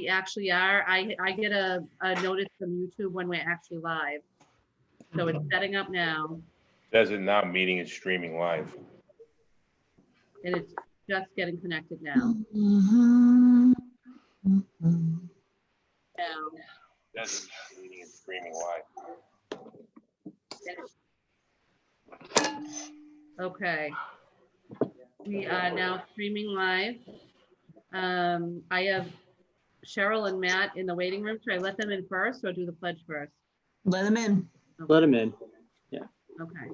actually are. I get a notice from YouTube when we're actually live. So it's setting up now. Does it now? Meeting is streaming live. And it's just getting connected now. Does it now? Meeting is streaming live. Okay. We are now streaming live. I have Cheryl and Matt in the waiting room. Should I let them in first or do the pledge first? Let them in. Okay. Let them in. Yeah. Okay.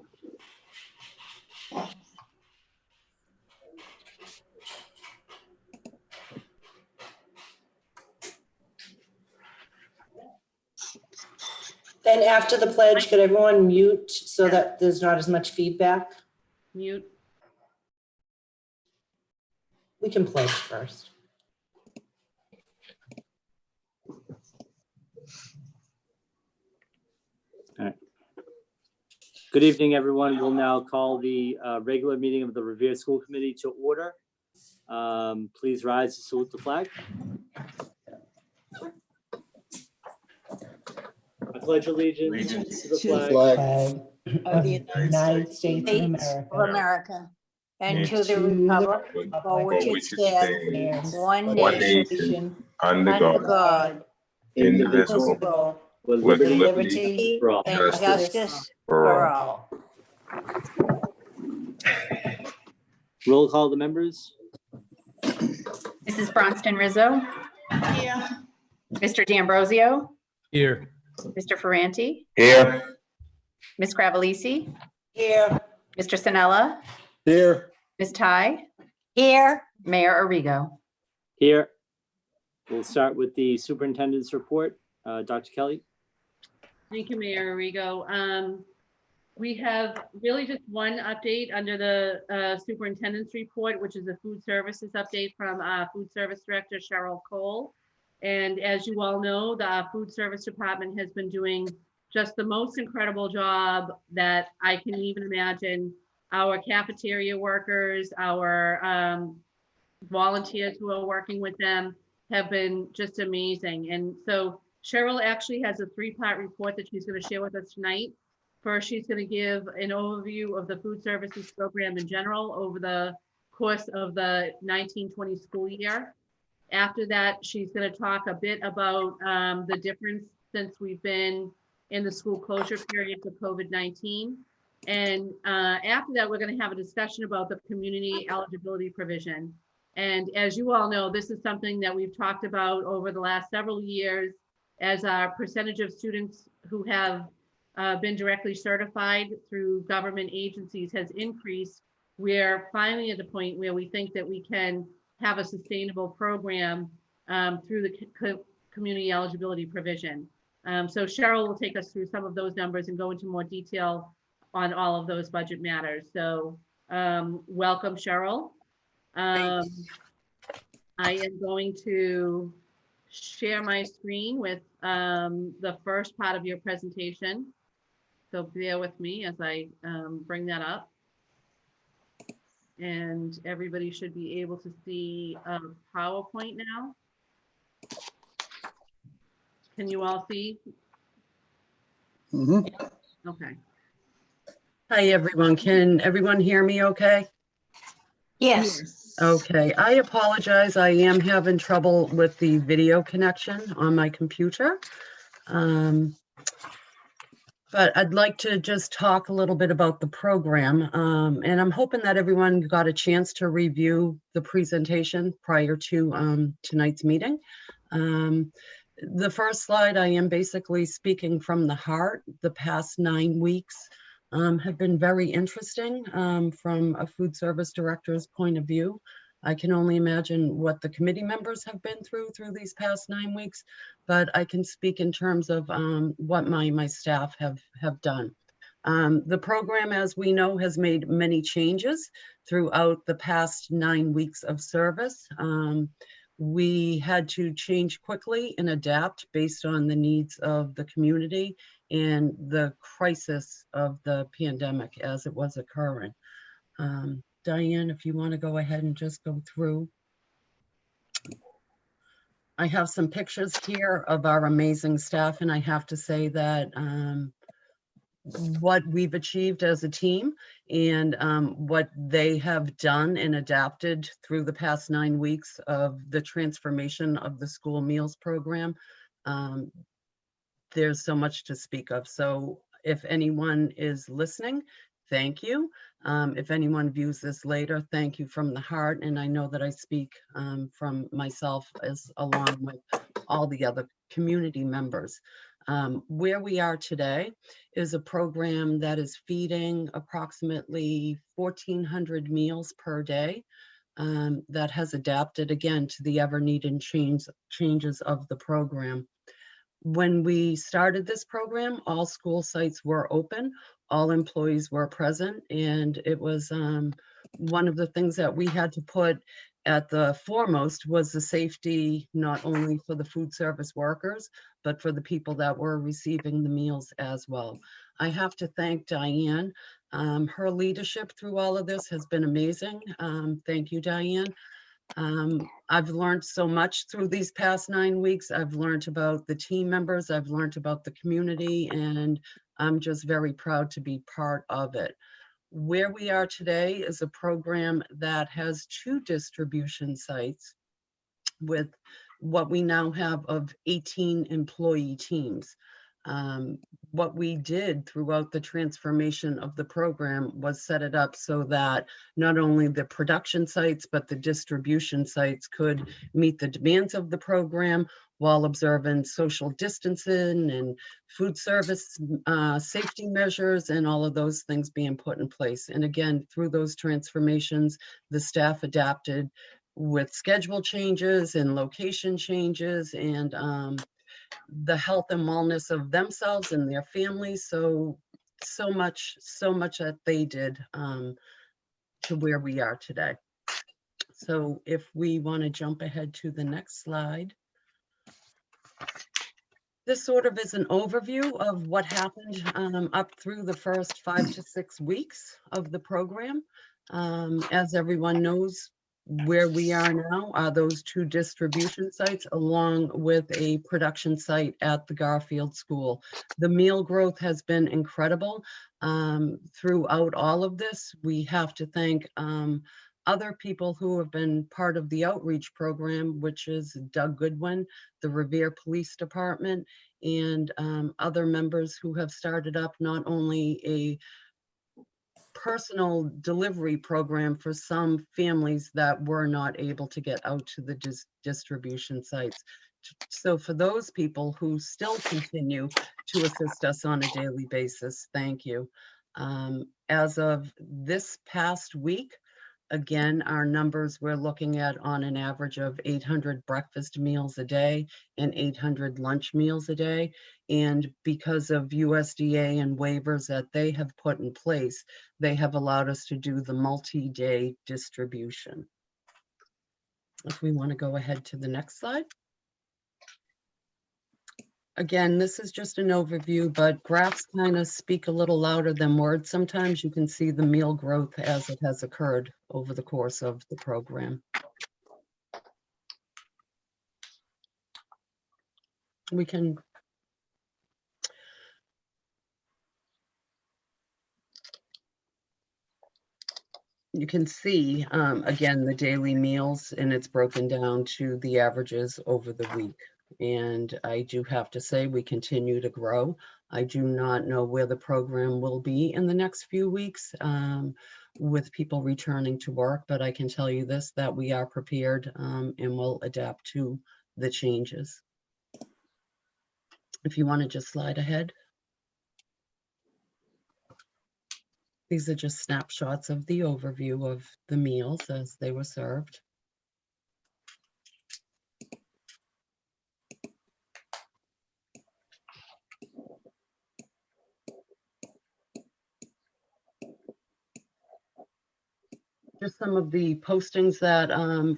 Then after the pledge, could everyone mute so that there's not as much feedback? Mute. We can pledge first. All right. Good evening, everyone. We'll now call the regular meeting of the Revere School Committee to order. Please rise to salute the flag. I pledge allegiance to the flag Of the United States of America. And to the republic for which it stands, one nation, under God, indivisible, with with liberty liberty for all. and justice for all. Roll call the members. Mrs. Bronston Rizzo. Here. Mr. D'Ambrosio. Here. Mr. Ferranti. Here. Ms. Cravalisi. Here. Mr. Sinella. Here. Ms. Ty. Here, Mayor Arrigo. Here. We'll start with the superintendent's report. Dr. Kelly. Thank you, Mayor Arrigo. We have really just one update under the superintendent's report, which is a food services update from Food Service Director Cheryl Cole. And as you all know, the food service department has been doing just the most incredible job that I can even imagine. Our cafeteria workers, our volunteers who are working with them have been just amazing. And so Cheryl actually has a three-part report that she's going to share with us tonight. First, she's going to give an overview of the food services program in general over the course of the 1920 school year. After that, she's going to talk a bit about the difference since we've been in the school closure period for COVID-19. And after that, we're going to have a discussion about the community eligibility provision. And as you all know, this is something that we've talked about over the last several years as our percentage of students who have been directly certified through government agencies has increased. We're finally at the point where we think that we can have a sustainable program through the community eligibility provision. So Cheryl will take us through some of those numbers and go into more detail on all of those budget matters. So welcome, Cheryl. I am going to share my screen with the first part of your presentation. So bear with me as I bring that up. And everybody should be able to see PowerPoint now. Can you all see? Mm-hmm. Okay. Hi, everyone. Can everyone hear me okay? yes. Okay, I apologize. I am having trouble with the video connection on my computer. But I'd like to just talk a little bit about the program. And I'm hoping that everyone got a chance to review the presentation prior to tonight's meeting. The first slide, I am basically speaking from the heart. The past 9 weeks have been very interesting from a food service director's point of view. I can only imagine what the committee members have been through these past 9 weeks, but I can speak in terms of what my staff have done. The program, as we know, has made many changes throughout the past 9 weeks of service. We had to change quickly and adapt based on the needs of the community and the crisis of the pandemic as it was occurring. Diane, if you want to go ahead and just go through. I have some pictures here of our amazing staff, and I have to say that what we've achieved as a team and what they have done and adapted through the past 9 weeks of the transformation of the school meals program. um, there's so much to speak of. So if anyone is listening, thank you. If anyone views this later, thank you from the heart. And I know that I speak from myself as along with all the other community members. Where we are today is a program that is feeding approximately 1,400 meals per day. That has adapted again to the ever-needing changes of the program. When we started this program, all school sites were open, all employees were present, and it was one of the things that we had to put at the foremost was the safety, not only for the food service workers, but for the people that were receiving the meals as well. I have to thank Diane. Her leadership through all of this has been amazing. Thank you, Diane. I've learned so much through these past 9 weeks. I've learned about the team members, I've learned about the community, and I'm just very proud to be part of it. Where we are today is a program that has 2 distribution sites with what we now have of 18 employee teams. What we did throughout the transformation of the program was set it up so that not only the production sites, but the distribution sites could meet the demands of the program while observing social distancing and food service safety measures and all of those things being put in place. And again, through those transformations, the staff adapted with schedule changes and location changes and the health and wellness of themselves and their families. So much that they did to where we are today. So if we want to jump ahead to the next slide. This sort of is an overview of what happened up through the first 5 to 6 weeks of the program. As everyone knows, where we are now are those 2 distribution sites along with a production site at the Garfield School. The meal growth has been incredible throughout all of this. We have to thank other people who have been part of the outreach program, which is Doug Goodwin, the Revere Police Department, and other members who have started up not only a personal delivery program for some families that were not able to get out to the distribution sites. So for those people who still continue to assist us on a daily basis, thank you. As of this past week, again, our numbers we're looking at on an average of 800 breakfast meals a day and 800 lunch meals a day. And because of USDA and waivers that they have put in place, they have allowed us to do the multi-day distribution. If we want to go ahead to the next slide. Again, this is just an overview, but graphs kind of speak a little louder than words. Sometimes you can see the meal growth as it has occurred over the course of the program. We can you can see, again, the daily meals, and it's broken down to the averages over the week. And I do have to say, we continue to grow. I do not know where the program will be in the next few weeks with people returning to work, but I can tell you this, that we are prepared and will adapt to the changes. If you want to just slide ahead. These are just snapshots of the overview of the meals as they were served. Just some of the postings that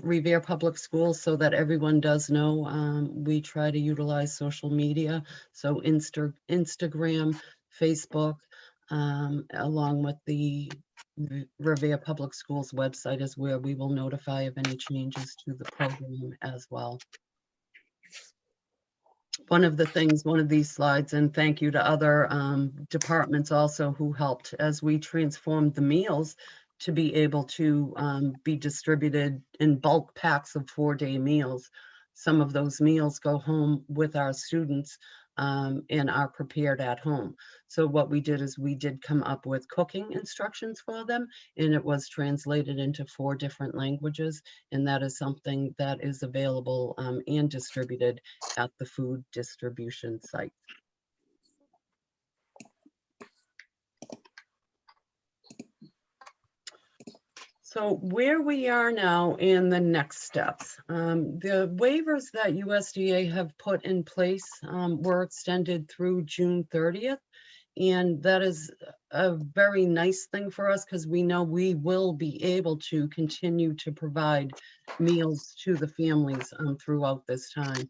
Revere Public Schools, so that everyone does know, we try to utilize social media. So Instagram, Facebook, along with the Revere Public Schools website is where we will notify of any changes to the program as well. one of the things, one of these slides, and thank you to other departments also who helped as we transformed the meals to be able to be distributed in bulk packs of 4-day meals. Some of those meals go home with our students and are prepared at home. So what we did is we did come up with cooking instructions for them, and it was translated into 4 different languages. And that is something that is available and distributed at the food distribution site. So where we are now in the next steps, the waivers that USDA have put in place were extended through June 30th. And that is a very nice thing for us because we know we will be able to continue to provide meals to the families throughout this time.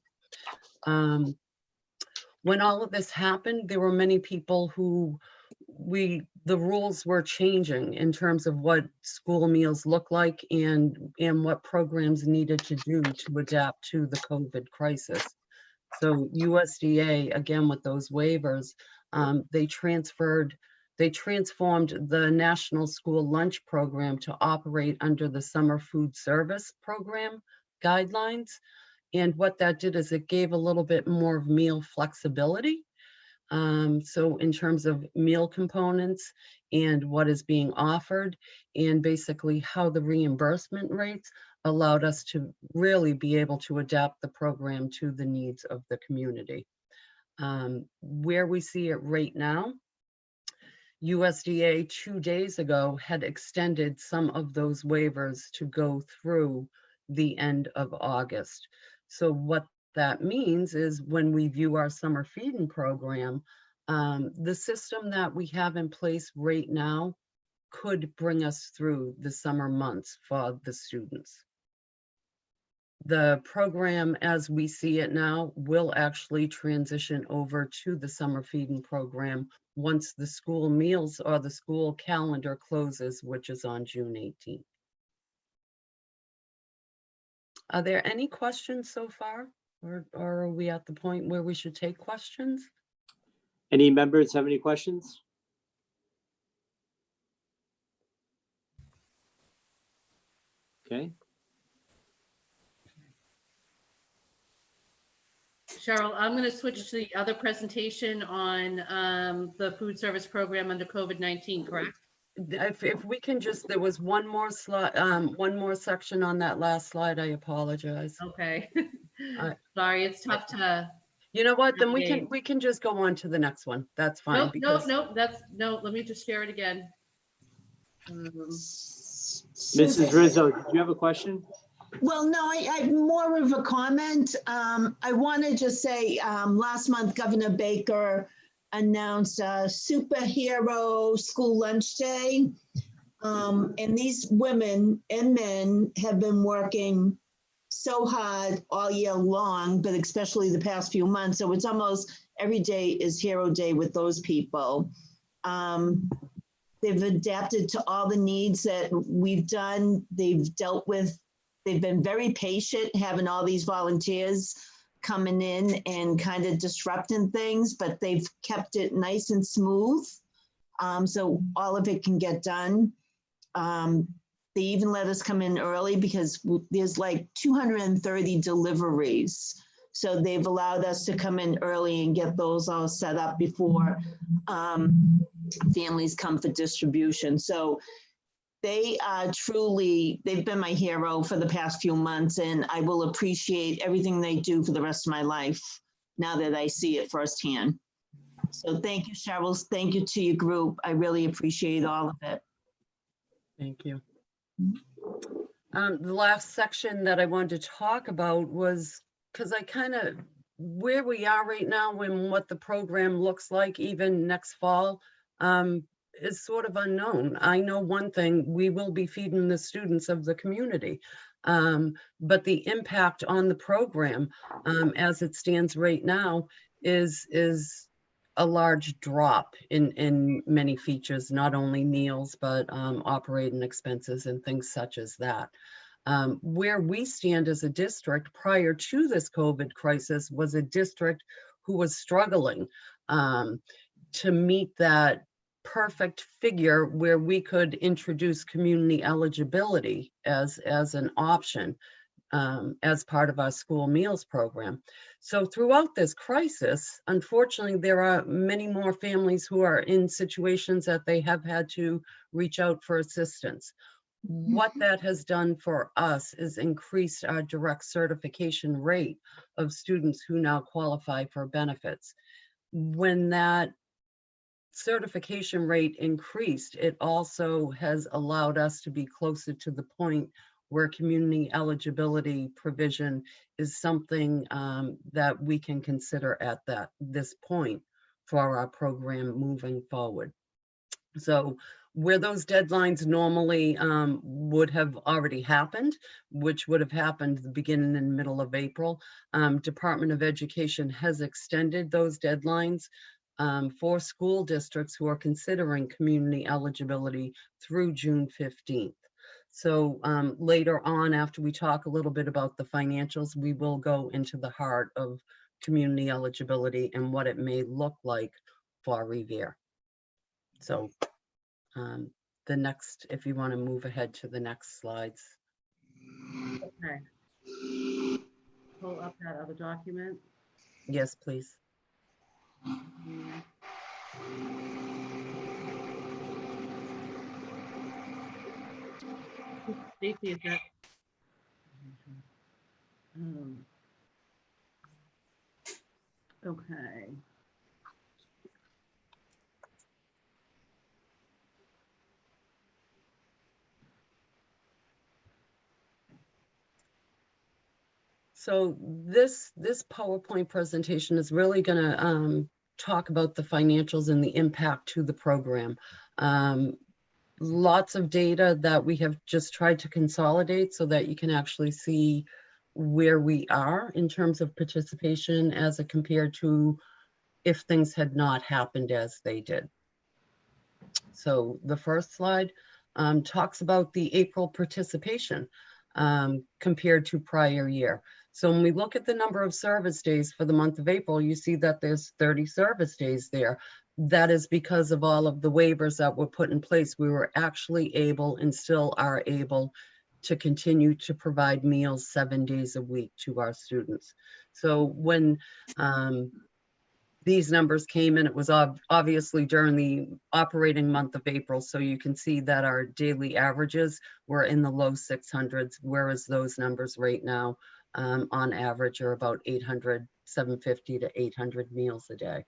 When all of this happened, there were many people who the rules were changing in terms of what school meals look like and what programs needed to do to adapt to the COVID crisis. So USDA, again, with those waivers, they transformed the National School Lunch Program to operate under the Summer Food Service Program guidelines. And what that did is it gave a little bit more of meal flexibility. So in terms of meal components and what is being offered, and basically how the reimbursement rates allowed us to really be able to adapt the program to the needs of the community. Where we see it right now, USDA 2 days ago had extended some of those waivers to go through the end of August. So what that means is when we view our summer feeding program, the system that we have in place right now could bring us through the summer months for the students. The program as we see it now will actually transition over to the summer feeding program once the school meals or the school calendar closes, which is on June 18th. Are there any questions so far? Or are we at the point where we should take questions? Any members have any questions? Okay. Cheryl, I'm going to switch to the other presentation on the food service program under COVID-19, correct? If we can just, there was one more slide, one more section on that last slide. I apologize. Okay. I- Sorry, it's tough to. You know what? Then Okay. we can just go on to the next one. That's fine. Nope, nope, because nope. No. Let me just share it again. Mrs. Rizzo, did you have a question? Well, no, I more of a comment. I want to just say, last month, Governor Baker announced a superhero school lunch day. And these women and men have been working so hard all year long, but especially the past few months. So it's almost every day is hero day with those people. They've adapted to all the needs that we've done. They've dealt with, they've been very patient having all these volunteers coming in and kind of disrupting things, but they've kept it nice and smooth. So all of it can get done. They even let us come in early because there's like 230 deliveries. So they've allowed us to come in early and get those all set up before families come for distribution. So they are truly, they've been my hero for the past few months, and I will appreciate everything they do for the rest of my life now that I see it firsthand. So thank you, Cheryl. Thank you to your group. I really appreciate all of it. Thank you. The last section that I wanted to talk about was because I kind of, where we are right now and what the program looks like even next fall is sort of unknown. I know one thing, we will be feeding the students of the community, but the impact on the program as it stands right now is a large drop in many features, not only meals, but operating expenses and things such as that. Where we stand as a district prior to this COVID crisis was a district who was struggling to meet that perfect figure where we could introduce community eligibility as an option as part of our school meals program. So throughout this crisis, unfortunately, there are many more families who are in situations that they have had to reach out for assistance. What that has done for us is increased our direct certification rate of students who now qualify for benefits. When that certification rate increased, it also has allowed us to be closer to the point where community eligibility provision is something that we can consider at this point for our program moving forward. So where those deadlines normally would have already happened, which would have happened the beginning and middle of April, Department of Education has extended those deadlines for school districts who are considering community eligibility through June 15th. So later on, after we talk a little bit about the financials, we will go into the heart of community eligibility and what it may look like for Revere. So the next, if you want to move ahead to the next slides. Okay. Pull up that other document. Yes, please. Stacy, is that? Okay. So this PowerPoint presentation is really going to talk about the financials and the impact to the program. Lots of data that we have just tried to consolidate so that you can actually see where we are in terms of participation as it compared to if things had not happened as they did. So the first slide talks about the April participation compared to prior year. So when we look at the number of service days for the month of April, you see that there's 30 service days there. That is because of all of the waivers that were put in place. We were actually able and still are able to continue to provide meals 7 days a week to our students. So when these numbers came in, it was obviously during the operating month of April. So you can see that our daily averages were in the low 600s, whereas those numbers right now on average are about 750 to 800 meals a day.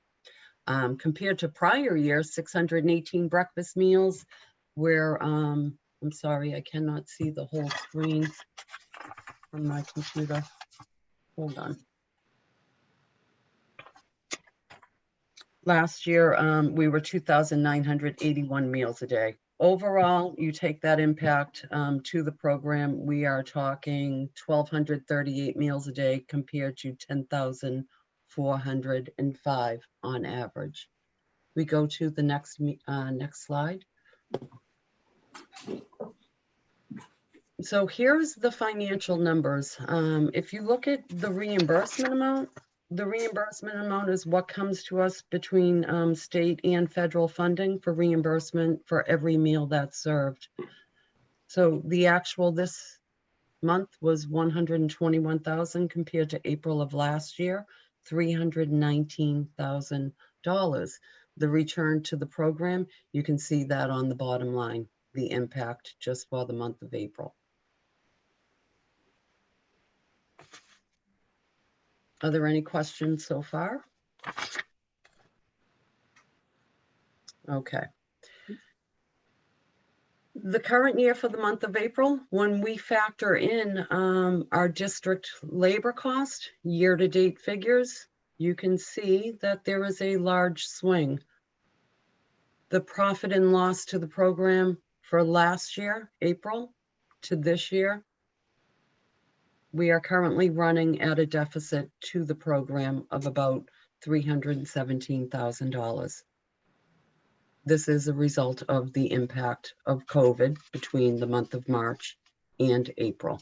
Compared to prior year, 618 breakfast meals, where, I'm sorry, I cannot see the whole screen on my computer. Hold on. Last year, we were 2,981 meals a day. Overall, you take that impact to the program, we are talking 1,238 meals a day compared to 10,405 on average. We go to the next slide. So here's the financial numbers. If you look at the reimbursement amount is what comes to us between state and federal funding for reimbursement for every meal that's served. So the actual this month was $121,000 compared to April of last year, $319,000. The return to the program, you can see that on the bottom line, the impact just for the month of April. Are there any questions so far? Okay. The current year for the month of April, when we factor in our district labor cost year-to-date figures, you can see that there is a large swing. The profit and loss to the program for last year, April, to this year, we are currently running at a deficit to the program of about $317,000. This is a result of the impact of COVID between the month of March and April.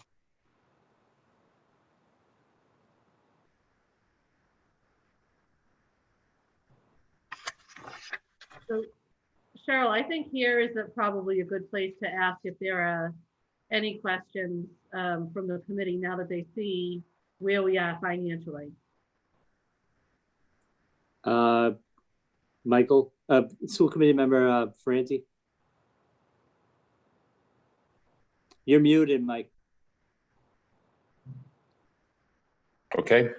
So Cheryl, I think here is probably a good place to ask if there are any questions from the committee now that they see where we are financially. Michael, school committee member Franti. You're muted, Mike. Okay.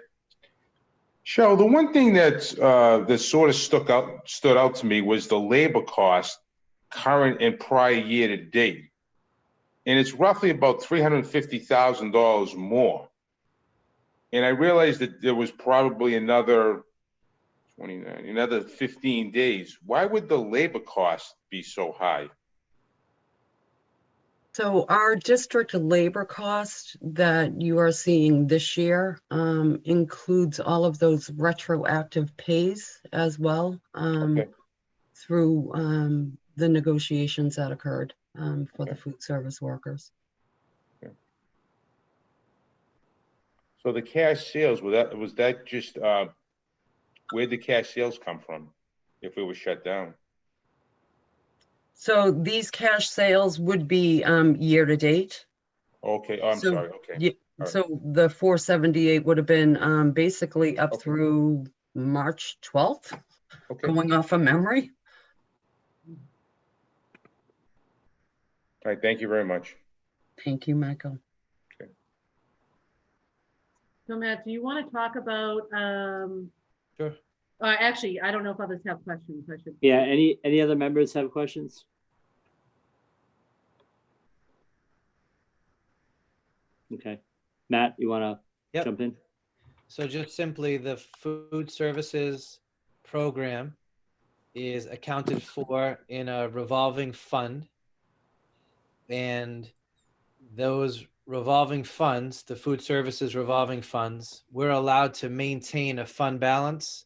Cheryl, the one thing that's that sort of stood out to me was the labor cost current and prior year to date. And it's roughly about $350,000 more. And I realized that there was probably another 15 days. Why would the labor cost be so high? So our district labor cost that you are seeing this year includes all of those retroactive pays as well Okay. through the negotiations that occurred for the Okay. food service workers. So the cash sales, was that just, where'd the cash sales come from if it was shut down? So these cash sales would be year to date. Okay, oh, I'm So, sorry, okay. Yeah, All right. so the 478 would have been basically up Okay. through March 12th, Okay, going off of memory. all right, thank you very much. Thank you, Michael. So Matt, do you want to talk about, Sure. actually, I don't know if others have questions. I should. Yeah, any other members have questions? Okay, Matt, you wanna Yep. jump in? So just simply, the food services program is accounted for in a revolving fund. And those revolving funds, the food services revolving funds, we're allowed to maintain a fund balance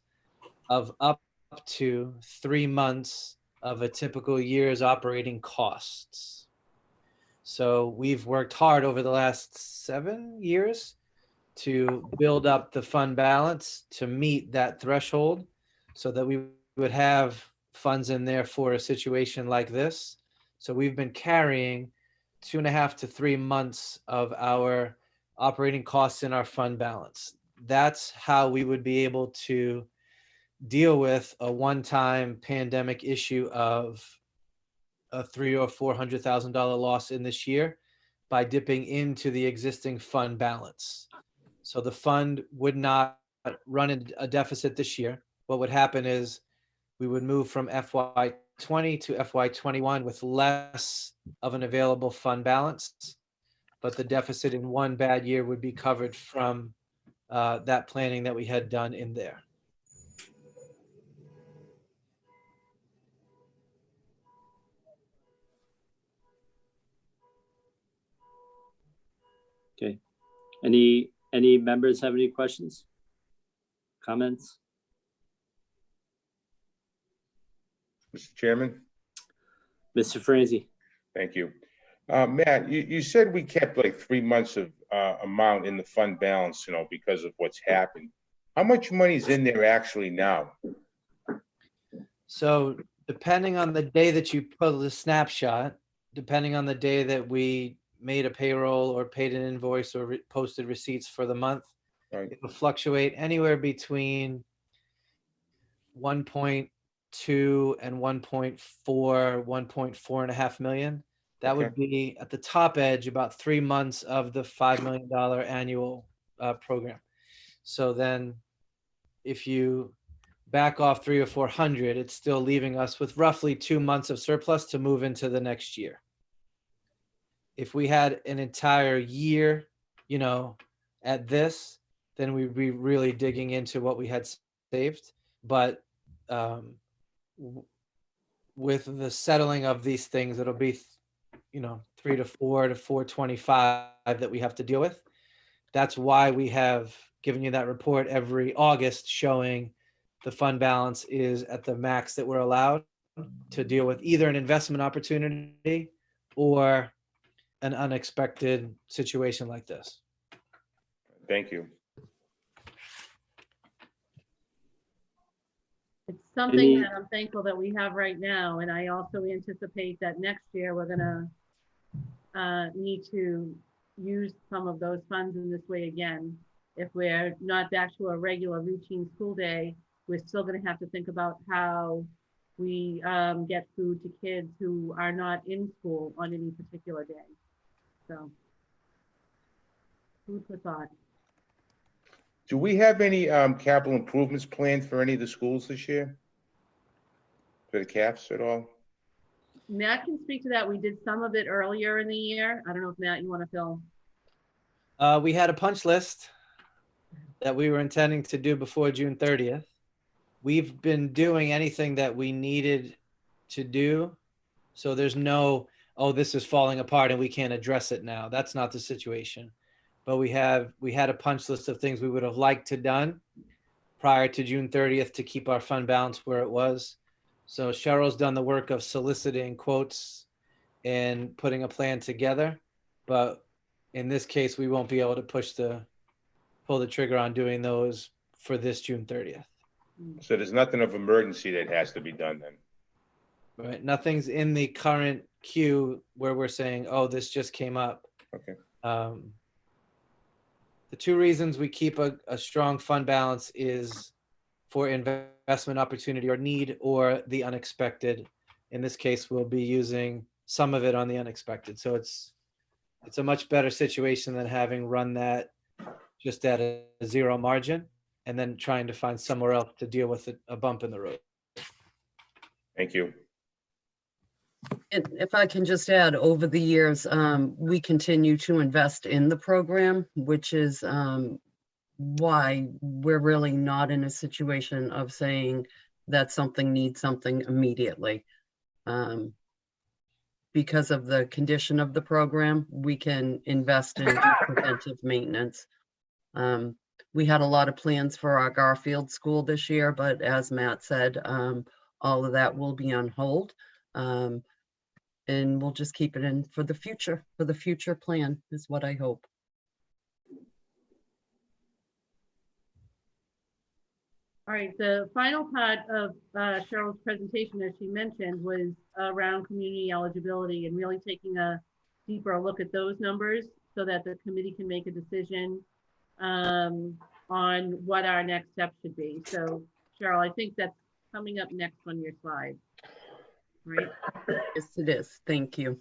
of up to 3 months of a typical year's operating costs. So we've worked hard over the last 7 years to build up the fund balance to meet that threshold so that we would have funds in there for a situation like this. So we've been carrying 2.5 to 3 months of our operating costs in our fund balance. That's how we would be able to deal with a one-time pandemic issue of a $300,000 or $400,000 loss in this year by dipping into the existing fund balance. So the fund would not run a deficit this year. What would happen is we would move from FY20 to FY21 with less of an available fund balance, but the deficit in one bad year would be covered from that planning that we had done in there. Okay, any members have any questions? Comments? Mr. Chairman, Mr. Franzi? thank you. Matt, you said we kept like 3 months of amount in the fund balance, because of what's happened. How much money's in there actually now? So depending on the day that you pull the snapshot, depending on the day that we made a payroll or paid an invoice or posted receipts for the month, Right. it will fluctuate anywhere between 1.2 and 1.4, 1.4.5 million. That would be at the top edge about 3 months of the $5 million annual program. So then if you back off 300 or 400, it's still leaving us with roughly 2 months of surplus to move into the next year. If we had an entire year, at this, then we'd be really digging into what we had saved. But with the settling of these things, it'll be, 3 to 4 to 425 that we have to deal with. That's why we have given you that report every August showing the fund balance is at the max that we're allowed to deal with either an investment opportunity or an unexpected situation like this. Thank you. It's something Any- that I'm thankful that we have right now, and I also anticipate that next year we're gonna need to use some of those funds in this way again. If we're not back to a regular routine school day, we're still gonna have to think about how we get food to kids who are not in school on any particular day. So, food for thought. Do we have any capital improvements planned for any of the schools this year? For the CAFs at all? Matt can speak to that. We did some of it earlier in the year. I don't know if Matt, you want to fill? We had a punch list that we were intending to do before June 30th. We've been doing anything that we needed to do. So there's no, oh, this is falling apart and we can't address it now. That's not the situation. But we had a punch list of things we would have liked to done prior to June 30th to keep our fund balance where it was. So Cheryl's done the work of soliciting quotes and putting a plan together. But in this case, we won't be able to pull the trigger on doing those for this June 30th. So there's nothing of emergency that has to be done then? Right? Nothing's in the current queue where we're saying, oh, this just came up. Okay. The two reasons we keep a strong fund balance is for investment opportunity or need or the unexpected. In this case, we'll be using some of it on the unexpected. So it's a much better situation than having run that just at a zero margin and then trying to find somewhere else to deal with a bump in the road. Thank you. And if I can just add, over the years, we continue to invest in the program, which is why we're really not in a situation of saying that something needs something immediately. Because of the condition of the program, we can invest in preventive maintenance. We had a lot of plans for our Garfield school this year, but as Matt said, all of that will be on hold. And we'll just keep it in for the future plan is what I hope. All right, the final part of Cheryl's presentation, as she mentioned, was around community eligibility and really taking a deeper look at those numbers so that the committee can make a decision on what our next step should be. So Cheryl, I think that's coming up next on your slide, right? Yes, it is. Thank you.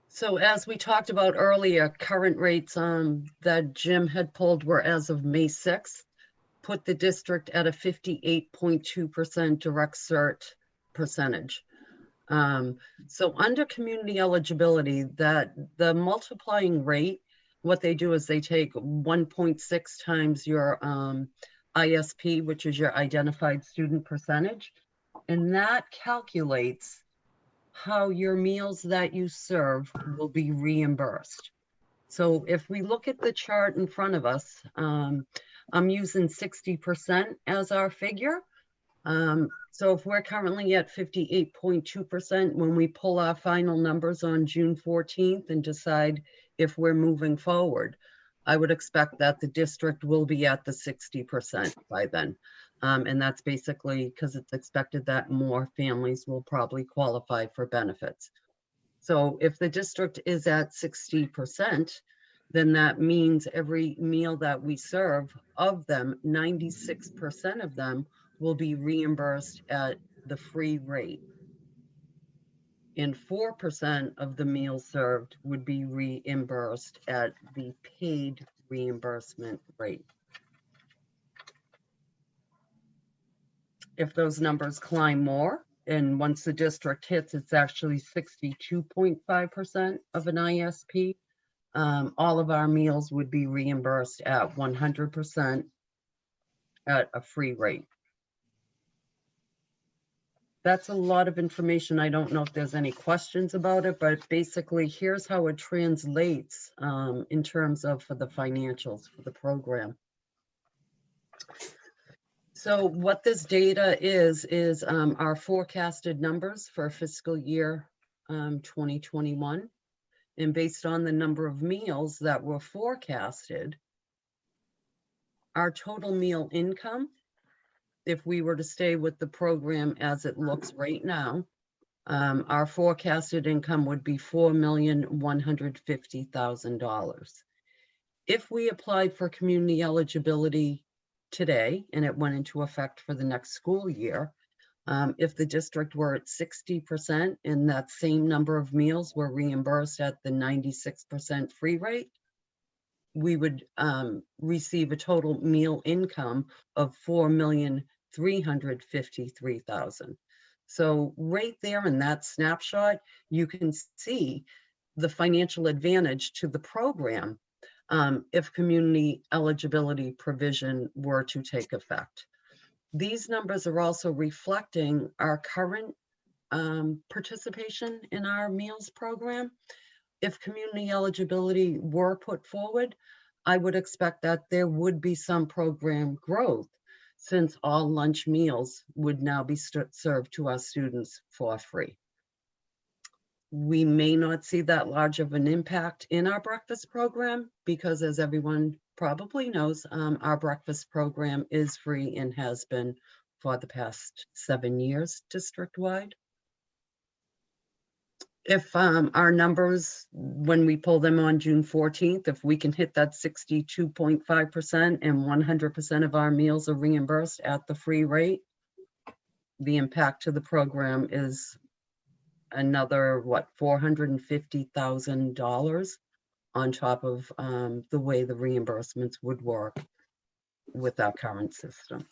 So as we talked about earlier, current rates that Jim had pulled were as of May 6th, put the district at a 58.2% direct cert percentage. So under community eligibility, that the multiplying rate, what they do is they take 1.6 times your ISP, which is your identified student percentage, and that calculates how your meals that you serve will be reimbursed. So if we look at the chart in front of us, I'm using 60% as our figure. So if we're currently at 58.2%, when we pull our final numbers on June 14th and decide if we're moving forward, I would expect that the district will be at the 60% by then. And that's basically because it's expected that more families will probably qualify for benefits. So if the district is at 60%, then that means every meal that we serve, of them, 96% of them will be reimbursed at the free rate. And 4% of the meals served would be reimbursed at the paid reimbursement rate. If those numbers climb more, and once the district hits, it's actually 62.5% of an ISP, all of our meals would be reimbursed at 100% at a free rate. That's a lot of information. I don't know if there's any questions about it, but basically here's how it translates in terms of for the financials for the program. So what this data is our forecasted numbers for fiscal year 2021. And based on the number of meals that were forecasted, our total meal income, if we were to stay with the program as it looks right now, our forecasted income would be $4,150,000. If we applied for community eligibility today and it went into effect for the next school year, if the district were at 60% and that same number of meals were reimbursed at the 96% free rate, we would receive a total meal income of $4,353,000. So right there in that snapshot, you can see the financial advantage to the program if community eligibility provision were to take effect. These numbers are also reflecting our current participation in our meals program. If community eligibility were put forward, I would expect that there would be some program growth, since all lunch meals would now be served to our students for free. We may not see that large of an impact in our breakfast program because, as everyone probably knows, our breakfast program is free and has been for the past 7 years district-wide. If our numbers, when we pull them on June 14th, if we can hit that 62.5% and 100% of our meals are reimbursed at the free rate, the impact to the program is another, what, $450,000 on top of the way the reimbursements would work with our current system.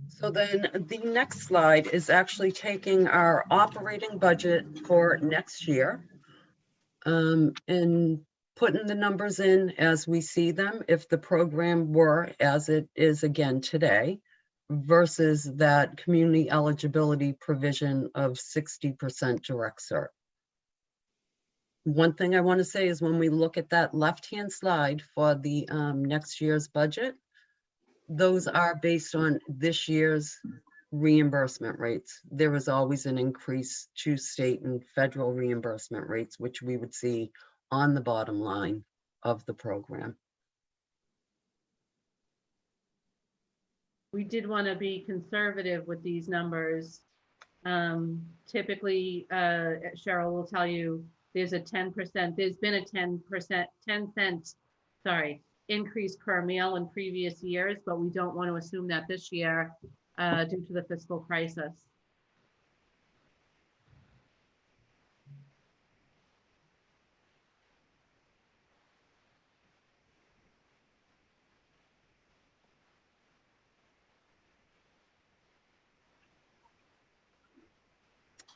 So then the next slide is actually taking our operating budget for next year and putting the numbers in as we see them, if the program were as it is again today, versus that community eligibility provision of 60% direct cert. One thing I want to say is when we look at that left-hand slide for the next year's budget, those are based on this year's reimbursement rates. There is always an increase to state and federal reimbursement rates, which we would see on the bottom line of the program. We did want to be conservative with these numbers. Typically, Cheryl will tell you there's a 10%, there's been a 10%, 10 cent, sorry, increase per meal in previous years, but we don't want to assume that this year due to the fiscal crisis.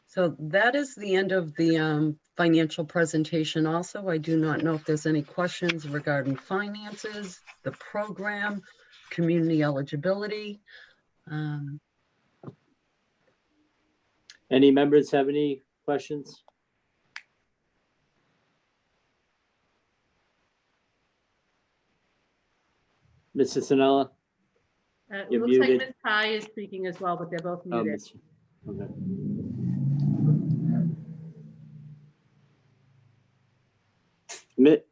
So that is the end of the financial presentation. Also, I do not know if there's any questions regarding finances, the program, community eligibility. Any members have any questions? Mrs. Sinella? It You're looks like muted. Ms. Ty is speaking as well, but they're both muted. Okay.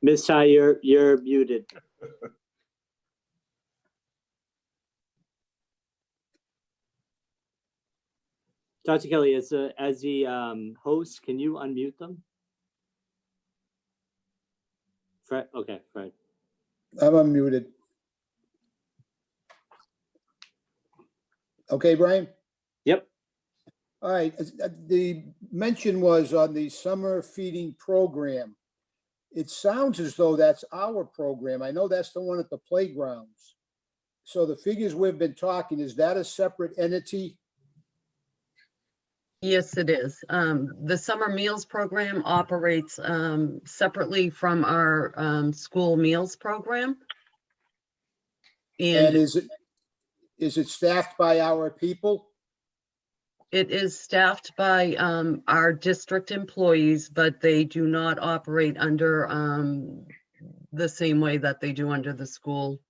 Ms. Ty, you're muted. Dr. Kelly, as the host, can you unmute them? Fred, okay, Fred. I'm unmuted. Okay, Brian? Yep. All right, the mention was on the summer feeding program. It sounds as though that's our program. I know that's the one at the playgrounds. So the figures we've been talking, is that a separate entity? Yes, it is. The summer meals program operates separately from our school meals program. And is it staffed by our people? It is staffed by our district employees, but they do not operate under the same way that they do under the school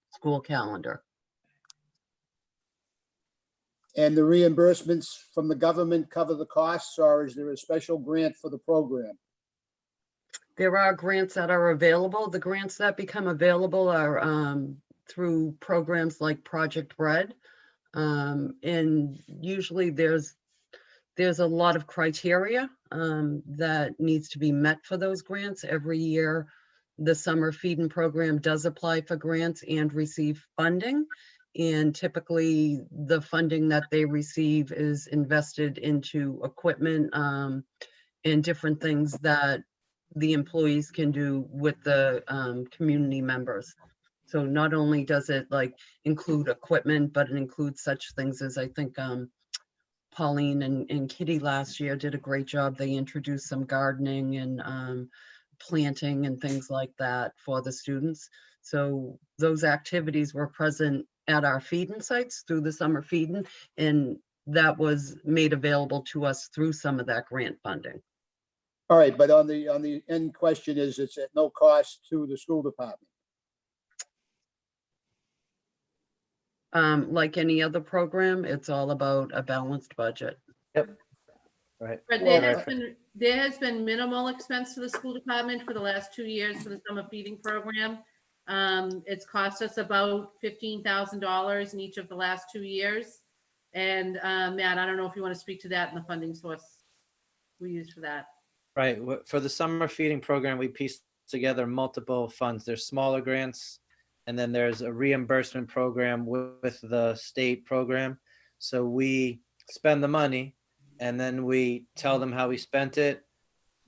calendar. And the reimbursements from the government cover the costs, or is there a special grant for the program? There are grants that are available. The grants that become available are through programs like Project Bread. And usually there's a lot of criteria that needs to be met for those grants. Every year, the summer feeding program does apply for grants and receive funding. And typically the funding that they receive is invested into equipment and different things that the employees can do with the community members. So not only does it like include equipment, but it includes such things as, I think Pauline and Kitty last year did a great job. They introduced some gardening and planting and things like that for the students. So those activities were present at our feeding sites through the summer feeding, and that was made available to us through some of that grant funding. All right, but on the end question is, it's at no cost to the school department. Like any other program, it's all about a balanced budget. Yep. Right. But there has been minimal expense to the school department for the last 2 years for the summer feeding program. It's cost us about $15,000 in each of the last 2 years. And Matt, I don't know if you want to speak to that and the funding source we use for that. Right. For the summer feeding program, we pieced together multiple funds. There's smaller grants, and then there's a reimbursement program with the state program. So we spend the money, and then we tell them how we spent it,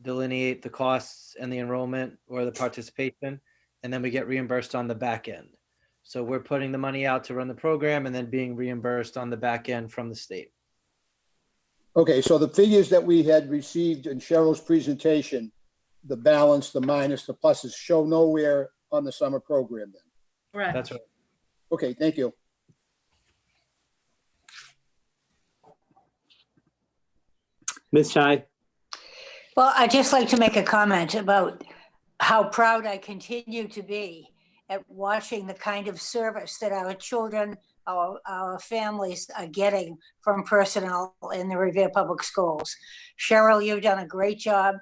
delineate the costs and the enrollment or the participation, and then we get reimbursed on the back end. So we're putting the money out to run the program and then being reimbursed on the back end from the state. Okay, so the figures that we had received in Cheryl's presentation, the balance, the minus, the pluses, show nowhere on the summer program then. Correct. That's right. Okay, thank you. Ms. Chai? Well, I'd just like to make a comment about how proud I continue to be at watching the kind of service that our children, our families are getting from personnel in the Revere Public Schools. Cheryl, you've done a great job,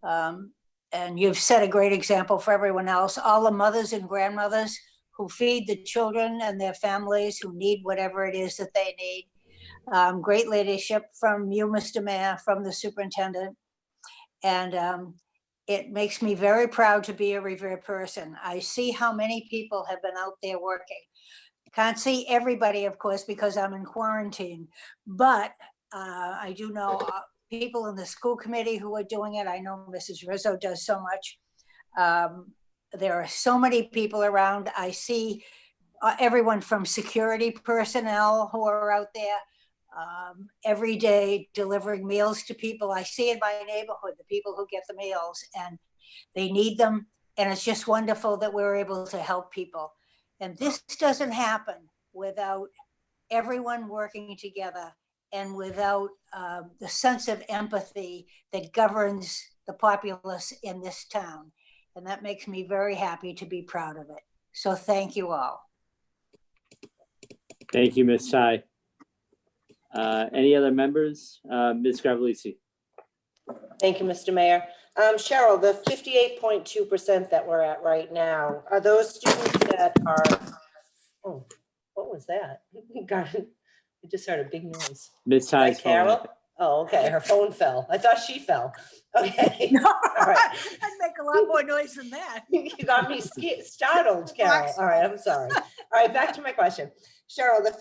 and you've set a great example for everyone else. All the mothers and grandmothers who feed the children and their families who need whatever it is that they need. Great leadership from you, Mr. Mayor, from the superintendent. And it makes me very proud to be a Revere person. I see how many people have been out there working. Can't see everybody, of course, because I'm in quarantine, but I do know people in the school committee who are doing it. I know Mrs. Rizzo does so much. There are so many people around. I see everyone from security personnel who are out there every day delivering meals to people. I see in my neighborhood the people who get the meals and they need them. And it's just wonderful that we're able to help people. And this doesn't happen without everyone working together and without the sense of empathy that governs the populace in this town. And that makes me very happy to be proud of it. So thank you all. Thank you, Ms. Chai. Any other members? Ms. Gravellisi? Thank you, Mr. Mayor. Cheryl, the 58.2% that we're at right now, are those students that are, oh, what was that? God, I just heard a big noise. Ms. Chai's Is that Carol? phone. Oh, okay, her phone fell. I thought she fell. Okay. No, All right. I'd make a lot more noise than that. You got me startled, Carol. All right, I'm sorry. All right, back to my question. Cheryl, the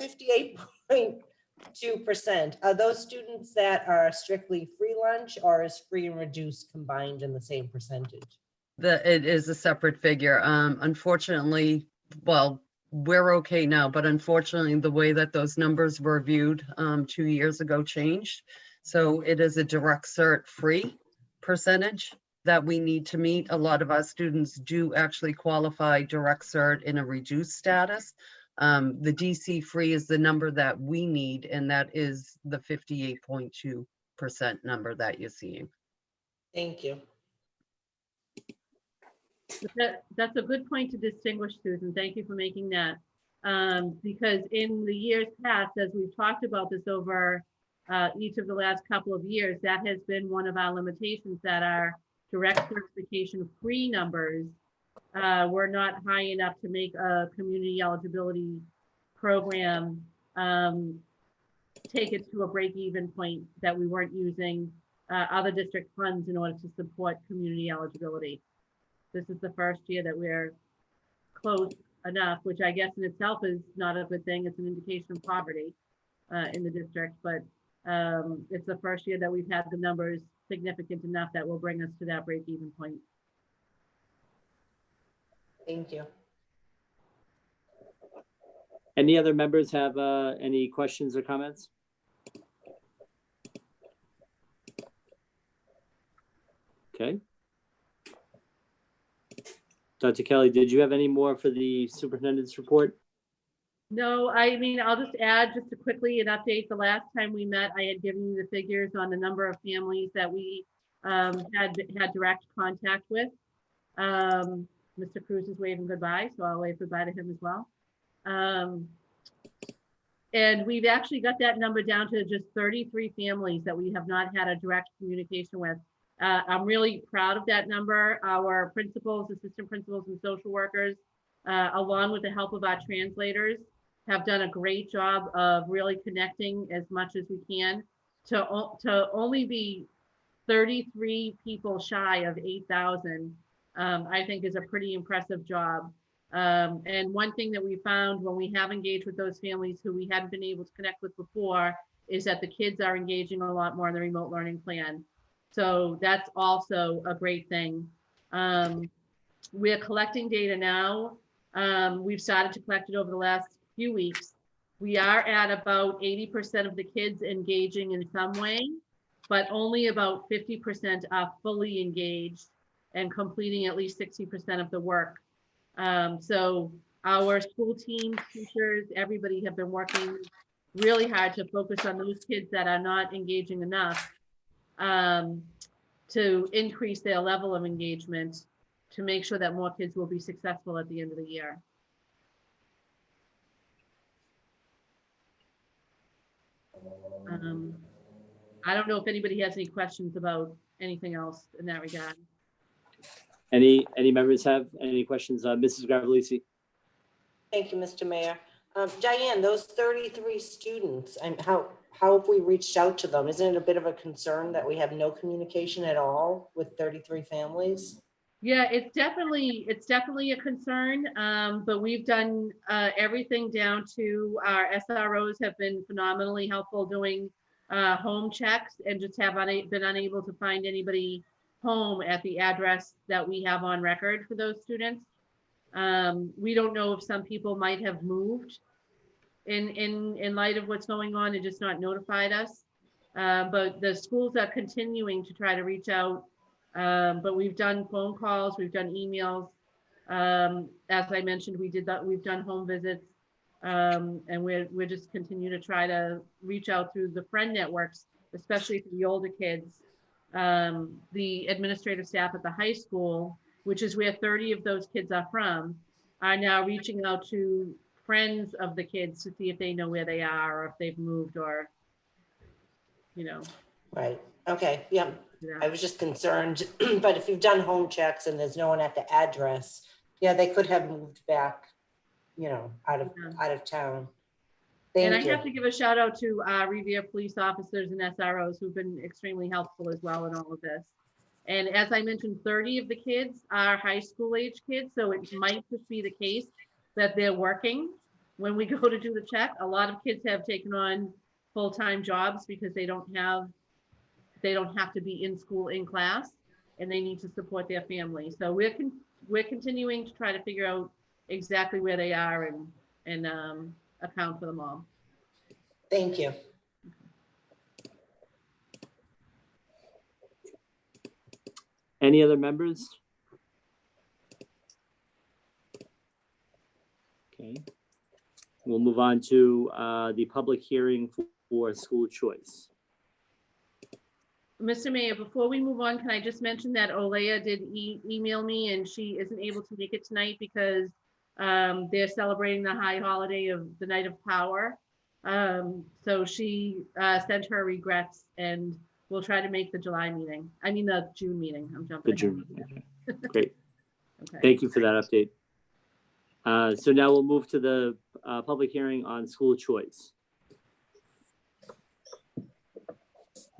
58.2%, are those students that are strictly free lunch, or is free and reduced combined in the same percentage? It is a separate figure. Unfortunately, well, we're okay now, but unfortunately, the way that those numbers were viewed 2 years ago changed. So it is a direct cert free percentage that we need to meet. A lot of our students do actually qualify direct cert in a reduced status. The DC free is the number that we need, and that is the 58.2% number that you're seeing. Thank you. That's a good point to distinguish, Susan. Thank you for making that Because in the years past, as we've talked about this over each of the last couple of years, that has been one of our limitations, that our direct certification free numbers were not high enough to make a community eligibility program take it to a break-even point, that we weren't using other district funds in order to support community eligibility. This is the first year that we're close enough, which I guess in itself is not a good thing. It's an indication of poverty in the district, but it's the first year that we've had the numbers significant enough that will bring us to that break-even point. Thank you. Any other members have any questions or comments? Okay. Dr. Kelly, did you have any more for the superintendent's report? No, I mean, I'll just add just to quickly an update. The last time we met, I had given you the figures on the number of families that we had direct contact with. Mr. Cruz is waving goodbye, so I'll wave goodbye to him as well. And we've actually got that number down to just 33 families that we have not had a direct communication with. I'm really proud of that number. Our principals, assistant principals, and social workers, along with the help of our translators, have done a great job of really connecting as much as we can. To only be 33 people shy of 8,000, I think is a pretty impressive job. And one thing that we found when we have engaged with those families who we hadn't been able to connect with before is that the kids are engaging a lot more in the remote learning plan. So that's also a great thing. We're collecting data now. We've started to collect it over the last few weeks. We are at about 80% of the kids engaging in some way, but only about 50% are fully engaged and completing at least 60% of the work. So our school teams, teachers, everybody have been working really hard to focus on those kids that are not engaging enough, to increase their level of engagement, to make sure that more kids will be successful at the end of the year. I don't know if anybody has any questions about anything else in that regard. Any members have any questions? Mrs. Gravellisi? Thank you, Mr. Mayor. Diane, those 33 students, and how have we reached out to them? Isn't it a bit of a concern that we have no communication at all with 33 families? Yeah, it's definitely a concern, but we've done everything down to our SROs have been phenomenally helpful doing home checks, and just have been unable to find anybody home at the address that we have on record for those students. We don't know if some people might have moved in light of what's going on and just not notified us. But the schools are continuing to try to reach out. But we've done phone calls, we've done emails. As I mentioned, we've done home visits, and we're just continue to try to reach out through the friend networks, especially for the older kids. The administrative staff at the high school, which is where 30 of those kids are from, are now reaching out to friends of the kids to see if they know where they are, or if they've moved, or, you know. Right. Okay. Yeah. Yeah. I was just concerned, but if you've done home checks and there's no one at the address, yeah, they could have moved back, out of town. And I Thank you. have to give a shout out to Revere police officers and SROs who've been extremely helpful as well in all of this. And as I mentioned, 30 of the kids are high school age kids, so it might just be the case that they're working when we go to do the check. A lot of kids have taken on full-time jobs because they don't have to be in school in class, and they need to support their family. So we're continuing to try to figure out exactly where they are and account for them all. Thank you. Any other members? Okay. We'll move on to the public hearing for school choice. Mr. Mayor, before we move on, can I just mention that Olea did email me, and she isn't able to make it tonight because They're celebrating the high holiday of the Night of Power. So she sent her regrets, and we'll try to make the July meeting. I mean, the June meeting. I'm jumping. The June. Okay. Great. Okay. Thank you for that update. So now we'll move to the public hearing on school choice.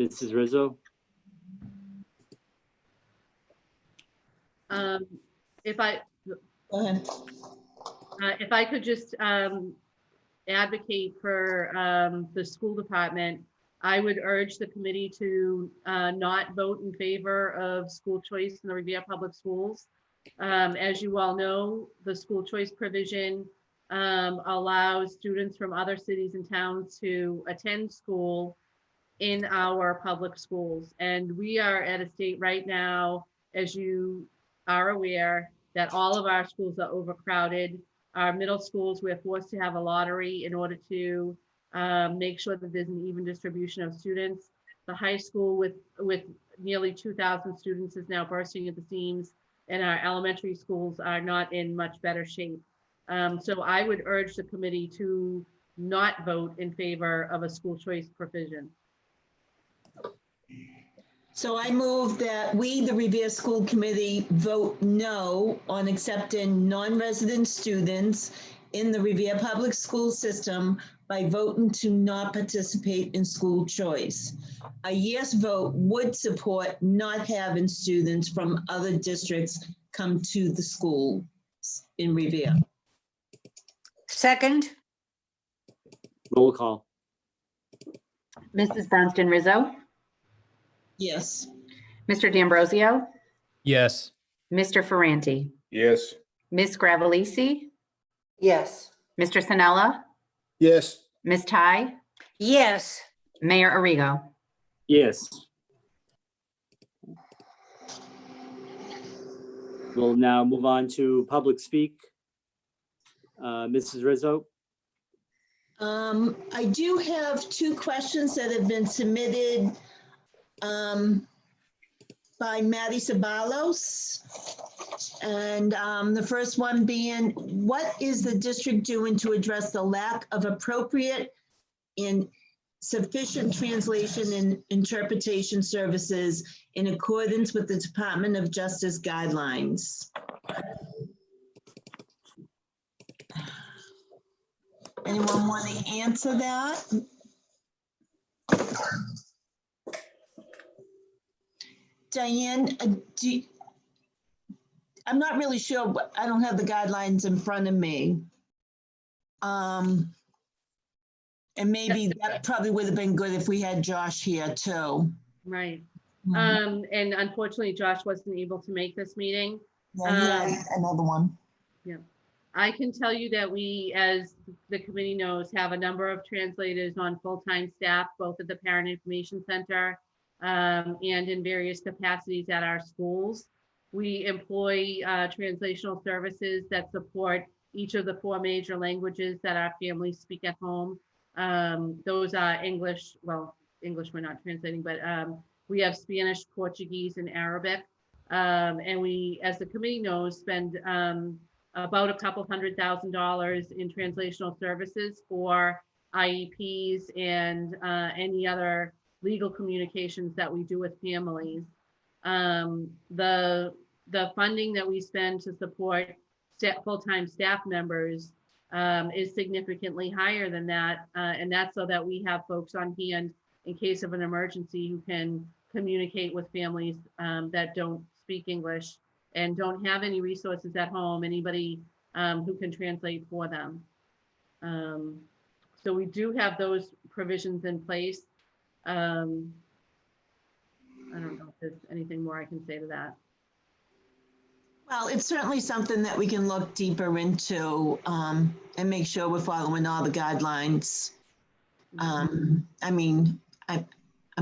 Mrs. Rizzo? Go ahead. If I could just advocate for the school department, I would urge the committee to not vote in favor of school choice in the Revere Public Schools. As you all know, the school choice provision allows students from other cities and towns to attend school in our public schools. And we are at a state right now, as you are aware, that all of our schools are overcrowded. Our middle schools, we're forced to have a lottery in order to make sure that there's an even distribution of students. The high school with nearly 2,000 students is now bursting at the seams, and our elementary schools are not in much better shape. So I would urge the committee to not vote in favor of a school choice provision. So I move that we, the Revere School Committee, vote no on accepting non-resident students in the Revere Public School System by voting to not participate in school choice. A yes vote would support not having students from other districts come to the school in Revere. Second, Roll call. Mrs. Bronston Rizzo, Yes. Mr. D'Ambrosio, Yes. Mr. Ferranti, Yes. Ms. Gravellisi, Yes. Mr. Sinella, yes, Ms. Ty, yes. Mayor Arrigo. Yes. We'll now move on to public speak. Mrs. Rizzo? I do have two questions that have been submitted by Maddie Sabalos. And the first one being, what is the district doing to address the lack of appropriate and sufficient translation and interpretation services in accordance with the Department of Justice guidelines? Anyone want to answer that? Diane, I'm not really sure, but I don't have the guidelines in front of me. And maybe that probably would have been good if we had Josh here too. Right. Mhm. And unfortunately, Josh wasn't able to make this meeting. Yeah, he has another one. I can tell you that we, as the committee knows, have a number of translators on full-time staff, both at the Parent Information Center and in various capacities at our schools. We employ translational services that support each of the 4 major languages that our families speak at home. Those are English, well, English we're not translating, but we have Spanish, Portuguese, and Arabic. And we, as the committee knows, spend about $200,000 in translational services for IEPs and any other legal communications that we do with families. The funding that we spend to support full-time staff members is significantly higher than that. And that's so that we have folks on hand in case of an emergency who can communicate with families that don't speak English and don't have any resources at home, anybody who can translate for them. So we do have those provisions in place. I don't know if there's anything more I can say to that. Well, it's certainly something that we can look deeper into and make sure we're following all the guidelines. I mean, I'm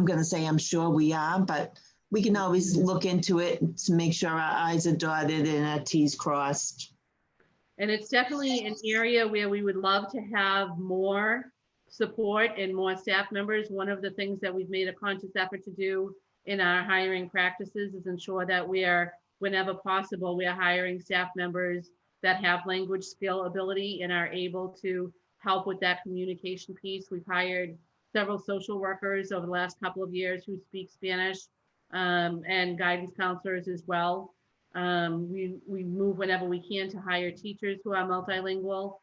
going to say I'm sure we are, but we can always look into it to make sure our I's are dotted and our T's crossed. And it's definitely an area where we would love to have more support and more staff members. One of the things that we've made a conscious effort to do in our hiring practices is ensure that we are, whenever possible, we are hiring staff members that have language skill ability and are able to help with that communication piece. We've hired several social workers over the last couple of years who speak Spanish, and guidance counselors as well. We move whenever we can to hire teachers who are multilingual,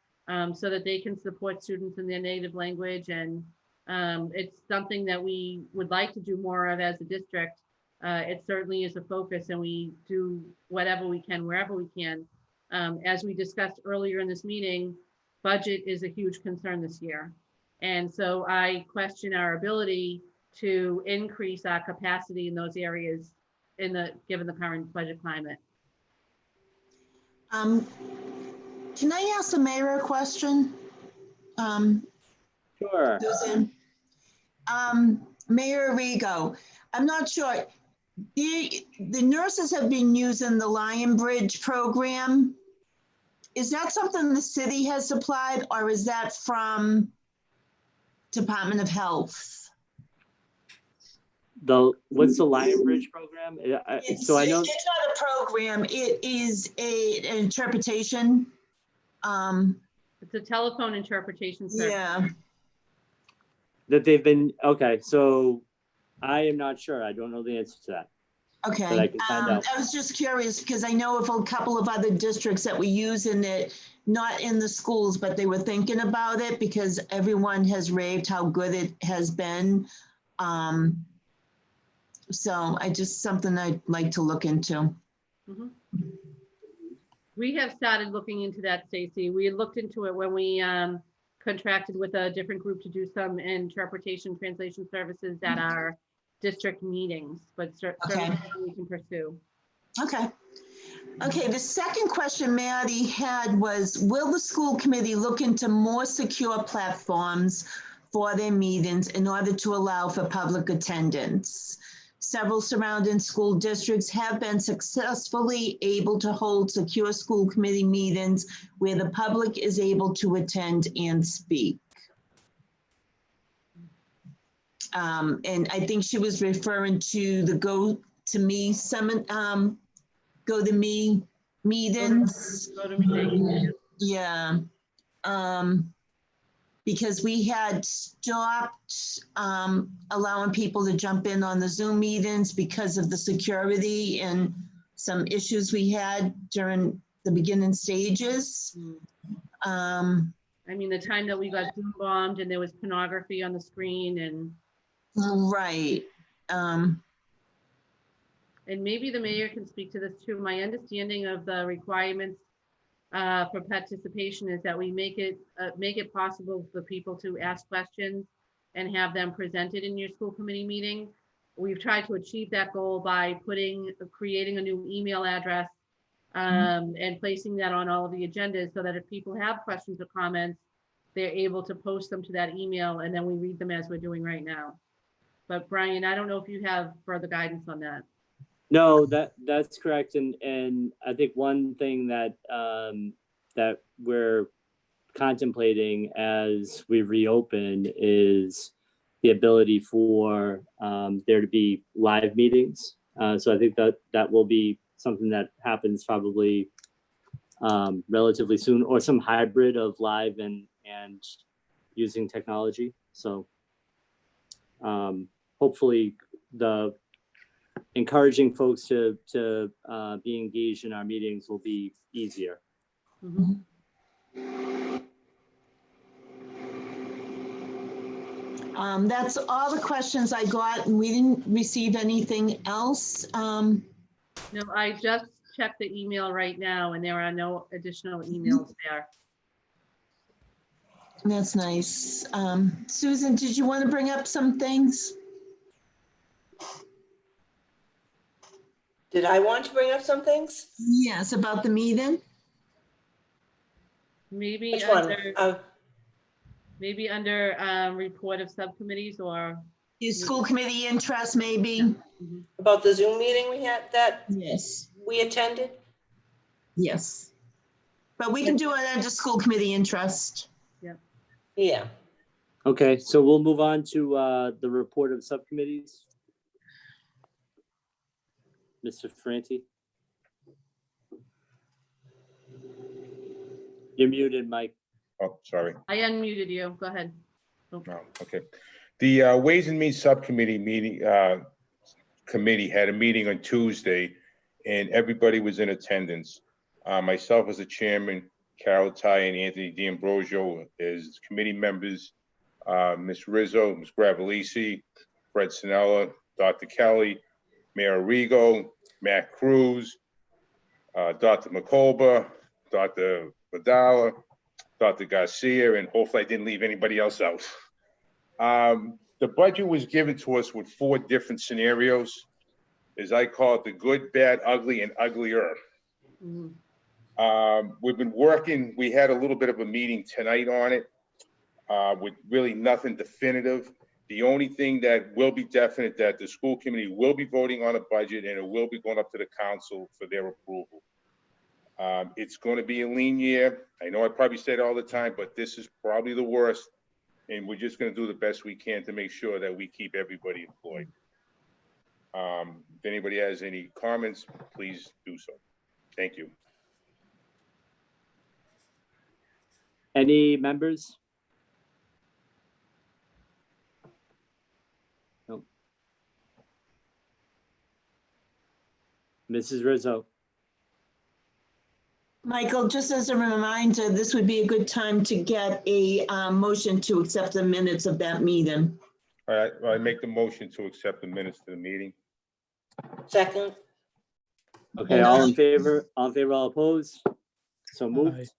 so that they can support students in their native language. And it's something that we would like to do more of as a district. It certainly is a focus, and we do whatever we can, wherever we can. As we discussed earlier in this meeting, budget is a huge concern this year. And so I question our ability to increase our capacity in those areas given the current budget climate. Can I ask the mayor a question? Sure. Susan? Mayor Arrigo, I'm not sure. The nurses have been using the Lion Bridge program. Is that something the city has supplied, or is that from Department of Health? What's the Lion Bridge program? So I know It's not a program. It is an interpretation. It's a telephone interpretation service. Yeah. that they've been, okay, so I am not sure. I don't know the answer to that. Okay. But I can find out. I was just curious because I know of a couple of other districts that were using it, not in the schools, but they were thinking about it because everyone has raved how good it has been. So something I'd like to look into. Mhm. We have started looking into that, Stacy. We had looked into it when we contracted with a different group to do some interpretation translation services at our district meetings, but certainly we can pursue. Okay. Okay, the second question Maddie had was, will the school committee look into more secure platforms for their meetings in order to allow for public attendance? Several surrounding school districts have been successfully able to hold secure school committee meetings where the public is able to attend and speak. And I think she was referring to the Go to Me summit, Go to Me meetings. Go to meetings. Yeah. Because we had stopped allowing people to jump in on the Zoom meetings because of the security and some issues we had during the beginning stages. I mean, the time that we got Zoom bombed and there was pornography on the screen and. Right. And maybe the mayor can speak to this too. My understanding of the requirements for participation is that we make it possible for people to ask questions and have them presented in your school committee meeting. We've tried to achieve that goal by creating a new email address and placing that on all of the agendas so that if people have questions or comments, they're able to post them to that email and then we read them as we're doing right now. But Brian, I don't know if you have further guidance on that. No, that's correct. And I think one thing that that we're contemplating as we reopen is the ability for there to be live meetings. So I think that will be something that happens probably relatively soon, or some hybrid of live and using technology. So hopefully encouraging folks to be engaged in our meetings will be easier. Mm-hmm. That's all the questions I got, and we didn't receive anything else. No, I just checked the email right now and there are no additional emails there. That's nice. Susan, did you want to bring up some things? Did I want to bring up some things? Yes, about the meeting. Maybe Which one? maybe under report of subcommittees or. Your school committee interest, maybe? About the Zoom meeting we had that Yes. we attended? Yes. But we can do it under school committee interest. Yeah. Okay, so we'll move on to the report of subcommittees. Mr. Franti. You're muted, Mike. Oh, sorry. I unmuted you. Go ahead. No, okay. The Ways and Means Subcommittee committee had a meeting on Tuesday, and everybody was in attendance. Myself as the chairman, Carol Ty and Anthony D'Ambrosio as committee members, Ms. Rizzo, Ms. Gravellisi, Fred Sinella, Dr. Kelly, Mayor Arrigo, Matt Cruz, Dr. McColba, Dr. Vidala, Dr. Garcia, and hopefully I didn't leave anybody else out. The budget was given to us with 4 different scenarios, as I call it, the good, bad, ugly, and uglier. We've been working, we had a little bit of a meeting tonight on it with really nothing definitive. The only thing that will be definite that the school committee will be voting on a budget and it will be going up to the council for their approval. It's going to be a lean year. I know I probably say it all the time, but this is probably the worst. And we're just going to do the best we can to make sure that we keep everybody employed. If anybody has any comments, please do so. Thank you. Any members? No. Mrs. Rizzo. Michael, just as a reminder, this would be a good time to get a motion to accept the minutes of that meeting. All right, well, I make the motion to accept the minutes to the meeting. Second, Okay, all in favor, all opposed? So moved.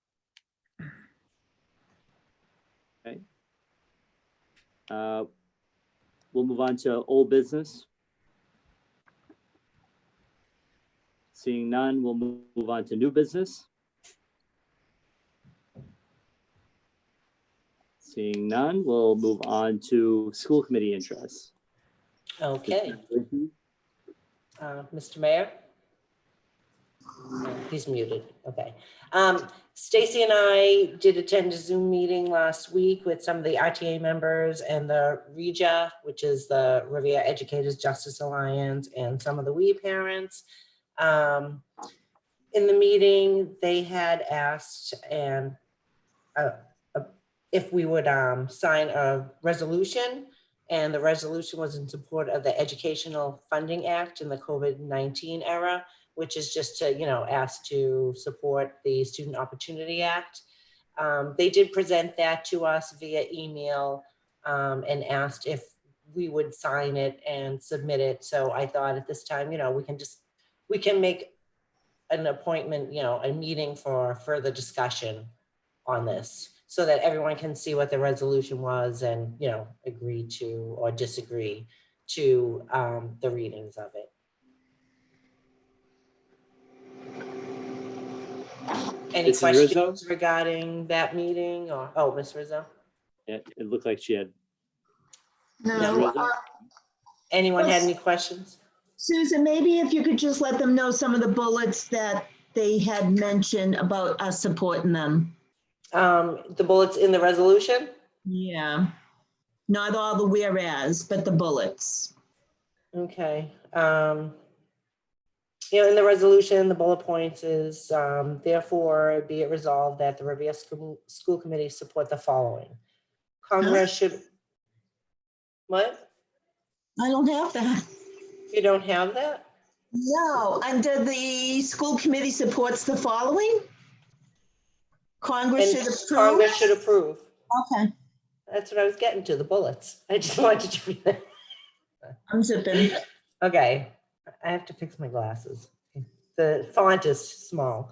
Okay. We'll move on to old business. Seeing none, we'll move on to new business. Seeing none, we'll move on to school committee interests. okay. Mr. Mayor? No, he's muted, okay. Stacy and I did attend a Zoom meeting last week with some of the RTA members and the REJA, which is the Riviera Educators Justice Alliance, and some of the WE parents. In the meeting, they had asked if we would sign a resolution, and the resolution was in support of the Educational Funding Act in the COVID-19 era, which is just to, ask to support the Student Opportunity Act. They did present that to us via email and asked if we would sign it and submit it. So I thought at this time, we can make an appointment, a meeting for further discussion on this so that everyone can see what the resolution was and, agree to or disagree to the readings of it. Any Mrs. questions Rizzo? regarding that meeting or, oh, Ms. Rizzo? Yeah, it looked like she had. No, Mrs. Rizzo? Anyone had any questions? Susan, maybe if you could just let them know some of the bullets that they had mentioned about us supporting them. The bullets in the resolution? Yeah, not all the whereas, but the bullets. Okay. In the resolution, the bullet points is, therefore, be it resolved that the Riviera School Committee support the following. Congress should, what? I don't have that. You don't have that? No, under the school committee supports the following. Congress And should approve. Congress should approve. Okay, That's what I was getting to, the bullets. I just wanted to read that. I'm zipping. Okay, I have to fix my glasses. The font is small.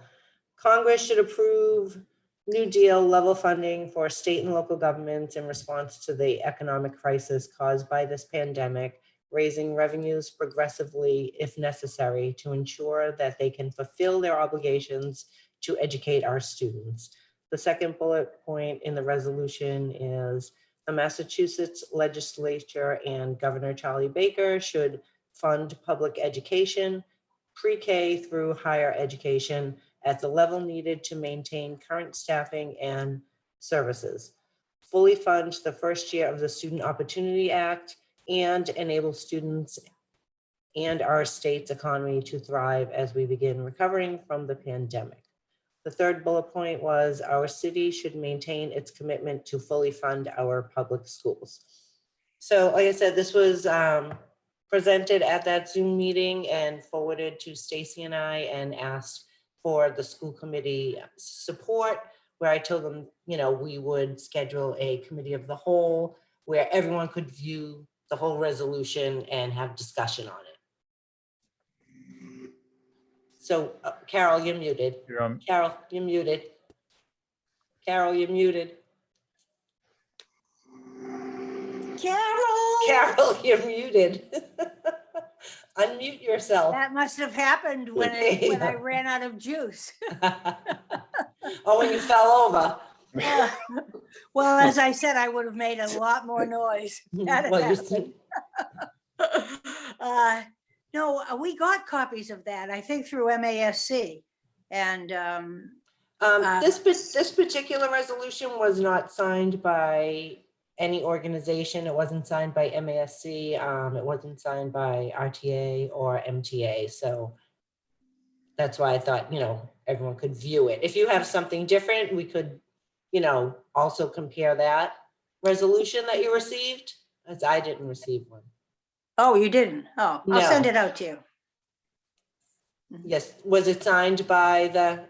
Congress should approve New Deal level funding for state and local governments in response to the economic crisis caused by this pandemic, raising revenues progressively if necessary to ensure that they can fulfill their obligations to educate our students. The second bullet point in the resolution is the Massachusetts legislature and Governor Charlie Baker should fund public education, pre-K through higher education at the level needed to maintain current staffing and services, fully fund the first year of the Student Opportunity Act, and enable students and our state's economy to thrive as we begin recovering from the pandemic. The third bullet point was our city should maintain its commitment to fully fund our public schools. So like I said, this was presented at that Zoom meeting and forwarded to Stacy and I and asked for the school committee support, where I told them, you know, we would schedule a committee of the whole where everyone could view the whole resolution and have discussion on it. So Carol, you're muted. Carol, you're muted. Carol, you're muted. Carol. Carol, you're muted. Unmute yourself. That must have happened when I ran out of juice. Oh, when you fell over. Well, as I said, I would have made a lot more noise. had it Well, happened. No, we got copies of that, I think through MASC. And this particular resolution was not signed by any organization. It wasn't signed by MASC. It wasn't signed by RTA or MTA. So that's why I thought, you know, everyone could view it. If you have something different, we could, you know, also compare that resolution that you received, as I didn't receive one. oh, you didn't? Oh, I'll send No. it out to you. Yes, was it signed by the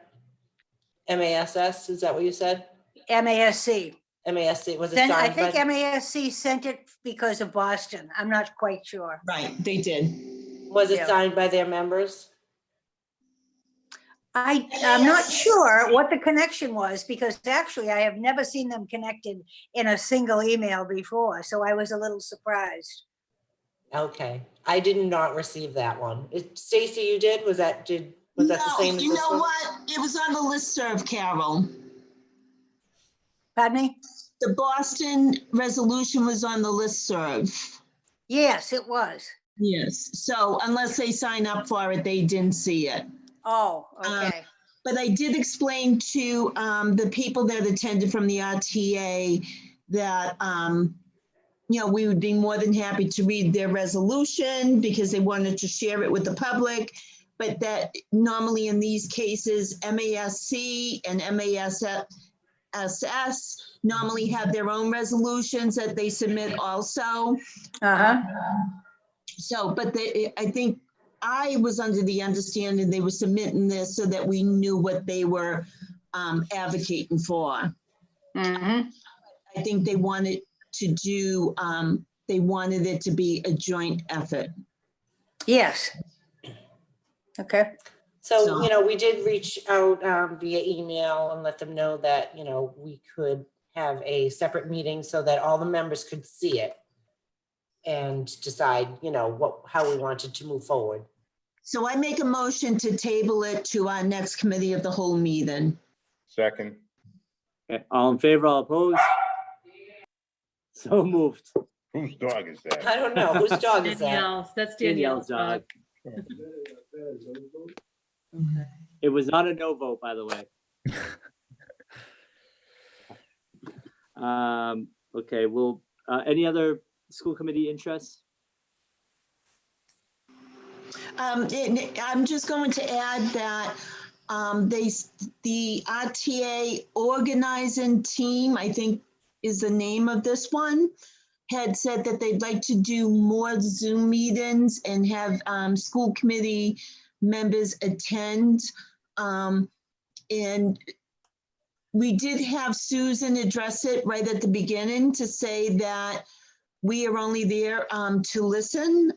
MASS? Is that what you said? MASC. MASC, was it Then I signed think by? MASC sent it because of Boston. I'm not quite sure. Right, they did. Was it Yeah. signed by their members? I'm not sure what the connection was, because actually I have never seen them connected in a single email before, so I was a little surprised. Okay, I did not receive that one. Stacy, you did? Was that the same as You this know one? what? It was on the listserv, Carol. Pardon me? The Boston resolution was on the listserv. Yes, it was. Yes, so unless they sign up for it, they didn't see it. Oh, okay. But I did explain to the people that attended from the RTA that, you know, we would be more than happy to read their resolution because they wanted to share it with the public. But that normally in these cases, MASC and MASSS normally have their own resolutions that they submit also. Uh-huh. So, but I think I was under the understanding they were submitting this so that we knew what they were advocating for. Mm-hmm. I think they wanted to do, they wanted it to be a joint effort. Yes. Okay. So, you know, we did reach out via email and let them know that, you know, we could have a separate meeting so that all the members could see it and decide, you know, how we wanted to move forward. So I make a motion to table it to our next committee of the whole meeting. Second. Okay, all in favor, all opposed? So moved. Whose dog is that? I don't know, whose dog is that? Danielle's, that's Danielle's Danielle's dog. dog. It was not a no vote, by the way. Okay, well, any other school committee interests? I'm just going to add that the RTA organizing team, I think is the name of this one, had said that they'd like to do more Zoom meetings and have school committee members attend. And we did have Susan address it right at the beginning to say that we are only there to listen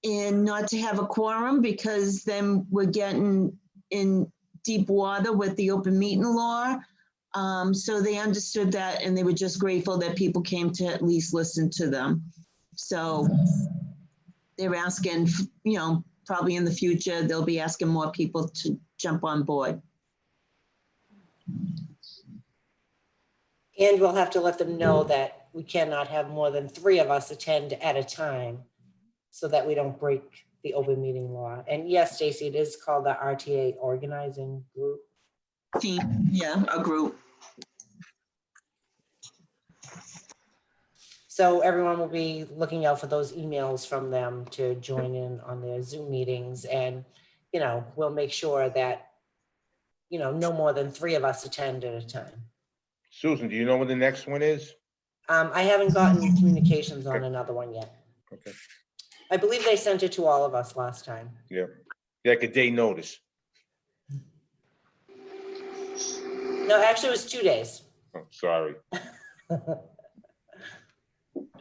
and not to have a quorum, because then we're getting in deep water with the open meeting law. So they understood that, and they were just grateful that people came to at least listen to them. So they're asking, you know, probably in the future, they'll be asking more people to jump on board. And we'll have to let them know that we cannot have more than 3 of us attend at a time so that we don't break the open meeting law. And yes, Stacy, it is called the RTA organizing group. Team, yeah, a group. So everyone will be looking out for those emails from them to join in on their Zoom meetings. And, you know, we'll make sure that no more than 3 of us attend at a time. Susan, do you know when the next one is? I haven't gotten communications on another one yet. Okay, I believe they sent it to all of us last time. yeah, like a day notice. No, actually, it was 2 days. Oh, sorry.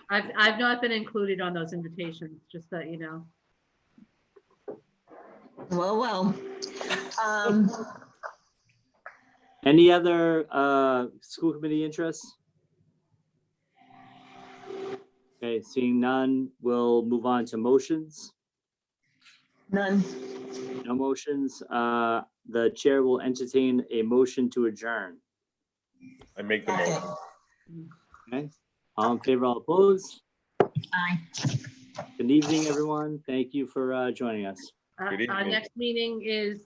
I've not been included on those invitations, just so you know. Well. Any other school committee interests? Okay, seeing none, we'll move on to motions. None. No motions. The chair will entertain a motion to adjourn. I make the motion. Okay, all in favor, all opposed? Aye. Good evening, everyone. Thank you for joining us. Our evening. next meeting is,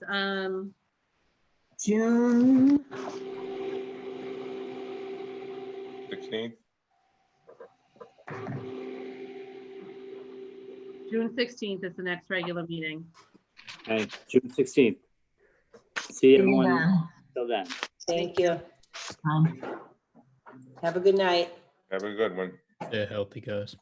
June. 16th? June 16th is the next regular meeting. Okay, June 16th. See everyone till then. Thank you. Aye. Have a good night. Have a good one. Stay healthy, guys.